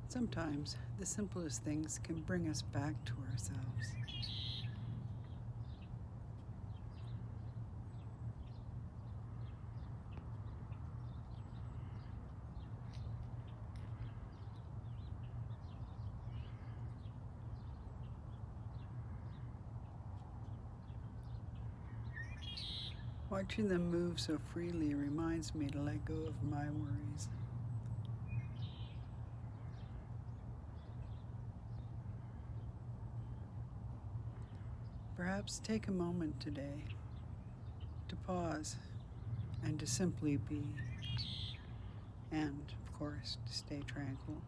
Sometimes the simplest things can bring us back to ourselves. Watching them move so freely reminds me to let go of my worries. Perhaps take a moment today to pause and to simply be, and of course, to stay tranquil.